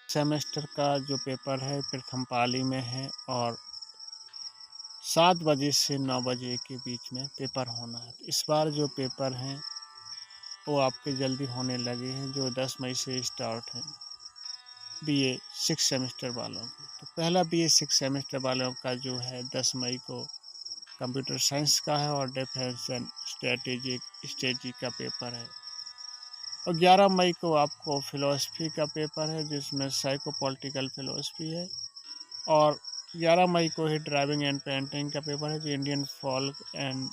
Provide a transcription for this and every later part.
Semester का जो paper है प्रथम पाली में है और 7 बजे से 9 बजे के बीच में पेपर होना है। इस बार जो पेपर हैं वो आपके जल्दी होने लगे हैं, जो 10 मई से स्टार्ट हैं बीए 6 सेमेस्टर वालों की। तो पहला बीए 6 सेमेस्टर वालों का जो है 10 मई को कंप्यूटर साइंस का है और डिफेंस एंड स्ट्रेटेजी का पेपर है। और 11 मई को आपको फिलॉसफी का पेपर है जिसमें साइको पॉलिटिकल फिलॉसफी है। और 11 मई को ही ड्राइविंग एंड पेंटिंग का पेपर है जो Indian folk and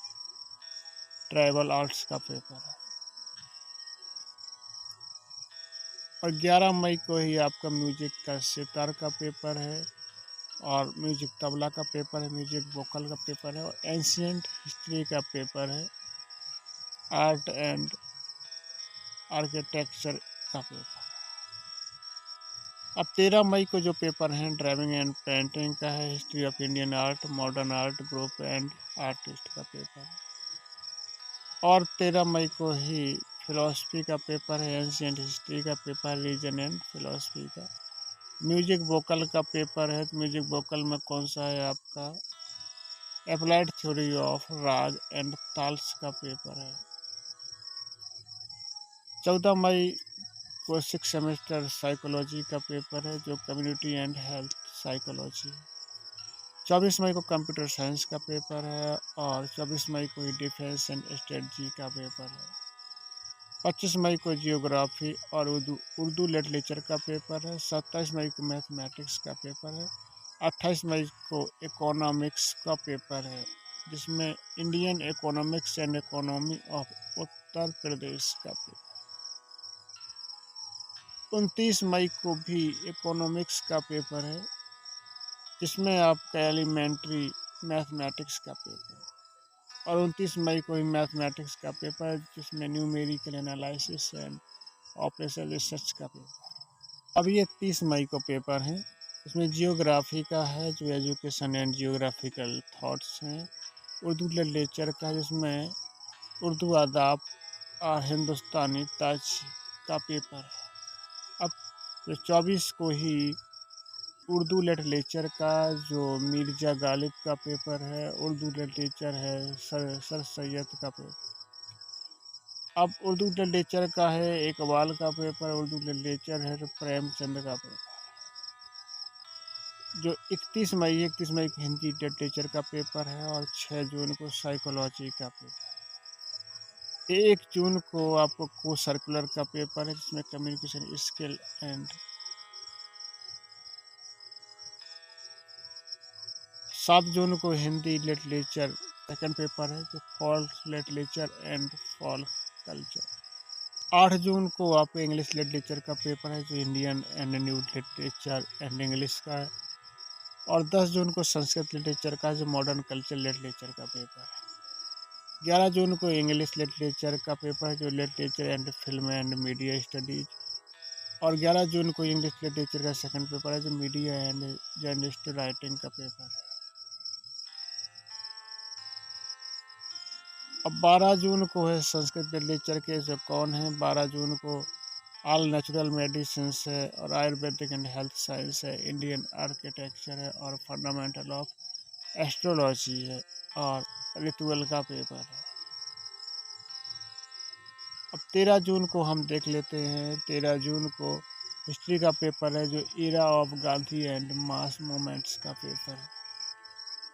tribal arts का पेपर है। और 11 मई को ही आपका म्यूजिक का सितार का पेपर है और म्यूजिक तबला का पेपर है, म्यूजिक वोकल का पेपर है और एंशिएंट हिस्ट्री का पेपर है, आर्ट एंड आर्किटेक्चर का पेपर। अब 13 मई को जो पेपर हैं ड्राइविंग एंड पेंटिंग का है, history of Indian art, modern art, group and artist का पेपर है। और 13 मई को ही फिलॉसफी का पेपर है, एंशिएंट हिस्ट्री का पेपर, रीजन एंड फिलॉसफी का। म्यूजिक वोकल का पेपर है, तो म्यूजिक वोकल में कौन सा है आपका अप्लाइड थ्योरी ऑफ राग एंड ताल्स का पेपर है। 14 मई को 6 सेमेस्टर साइकोलॉजी का पेपर है जो कम्युनिटी एंड हेल्थ साइकोलॉजी है। 24 मई को कंप्यूटर साइंस का पेपर है और 24 मई को ही डिफेंस एंड स्ट्रेटजी का पेपर है। 25 मई को जियोग्राफी और उर्दू लिटरेचर का पेपर है। 27 मई को मैथमेटिक्स का पेपर है। 28 मई को इकोनॉमिक्स का पेपर है जिसमें Indian economics and economy of Uttar Pradesh का पेपर। 29 मई को भी इकोनॉमिक्स का पेपर है जिसमें आपका एलिमेंट्री मैथमेटिक्स का पेपर है। और 29 मई को ही मैथमेटिक्स का पेपर है जिसमें numerical analysis and operation research का पेपर। अब ये 30 मई को पेपर हैं, इसमें जियोग्राफी का है जो एजुकेशन एंड जियोग्राफिकल थॉट्स हैं। उर्दू लिटरेचर का जिसमें उर्दू आदाब और हिंदुस्तानी तर्ज का पेपर है। अब जो 24 को ही उर्दू लिटरेचर का जो मिर्ज़ा गालिब का पेपर है, उर्दू लिटरेचर है सर सैयद का पेपर। अब उर्दू लिटरेचर का है इकबाल का पेपर, उर्दू लिटरेचर है तो प्रेमचंद का पेपर। जो 31 मई को हिंदी लिटरेचर का पेपर है और 6 जून को साइकोलॉजी का पेपर। 1 जून को आपको को सर्कुलर का पेपर है जिसमें कम्युनिकेशन स्किल एंड 7 जून को हिंदी लिटरेचर सेकंड पेपर है जो folk literature and folk culture. 8 जून को आपको इंग्लिश लिटरेचर का पेपर है जो Indian and new literature and English का है। और 10 जून को संस्कृत लिटरेचर का जो मॉडर्न कल्चर लिटरेचर का पेपर है। 11 जून को इंग्लिश लिटरेचर का पेपर है जो literature and film and media studies. और 11 जून को इंग्लिश लिटरेचर का सेकंड पेपर है जो मीडिया एंड जर्नलिस्ट राइटिंग का पेपर है। अब 12 जून को है संस्कृत लिटरेचर के जो कौन है, 12 जून को ऑल नेचुरल मेडिसिन है और आयुर्वेदिक एंड हेल्थ साइंस है, इंडियन आर्किटेक्चर है और फंडामेंटल ऑफ एस्ट्रोलॉजी है और रिचुअल का पेपर है। अब 13 जून को हम देख लेते हैं, 13 जून को हिस्ट्री का पेपर है जो era of Gandhi and mass movements का पेपर है।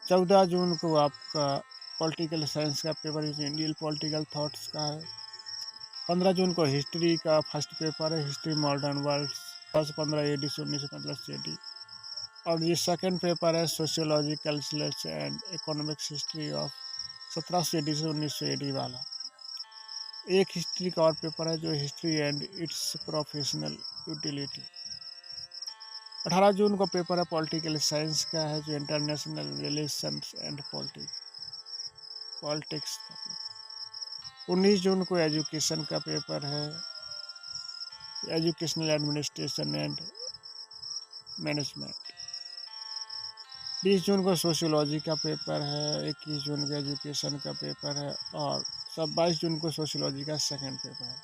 14 जून को आपका पॉलिटिकल साइंस का पेपर है जो इंडियन पॉलिटिकल थॉट्स का है। 15 जून को हिस्ट्री का फर्स्ट पेपर है, हिस्ट्री मॉडर्न वर्ल्ड 15 AD से 1915 AD। और ये सेकंड पेपर है sociology cultural and economics history of 1700 AD से 1900 AD वाला। एक हिस्ट्री का और पेपर है जो history and it's professional utility. 18 जून को पेपर है पॉलिटिकल साइंस का है जो इंटरनेशनल रिलेशंस एंड पॉलिटिक्स का पेपर। 19 जून को एजुकेशन का पेपर है, एजुकेशनल एडमिनिस्ट्रेशन एंड मैनेजमेंट। 20 जून को सोशियोलॉजी का पेपर है, 21 जून को एजुकेशन का पेपर है और 22 जून को सोशियोलॉजी का सेकंड पेपर है।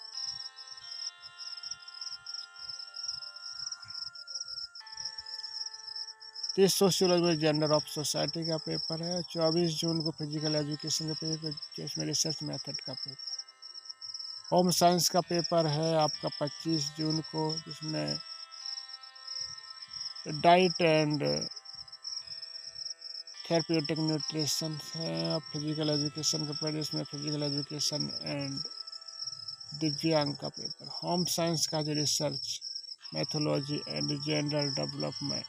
30 सोशियोलॉजी में जेंडर ऑफ सोसाइटी का पेपर है। 24 जून को फिजिकल एजुकेशन का पेपर, जिसमें रिसर्च मेथड का पेपर। होम साइंस का पेपर है आपका 25 जून को, जिसमें डाइट एंड थेरेप्यूटिक न्यूट्रिशन है। फिजिकल एजुकेशन का पेपर, इसमें फिजिकल एजुकेशन एंड दिव्यांग का पेपर। होम साइंस का जो research methodology and gender development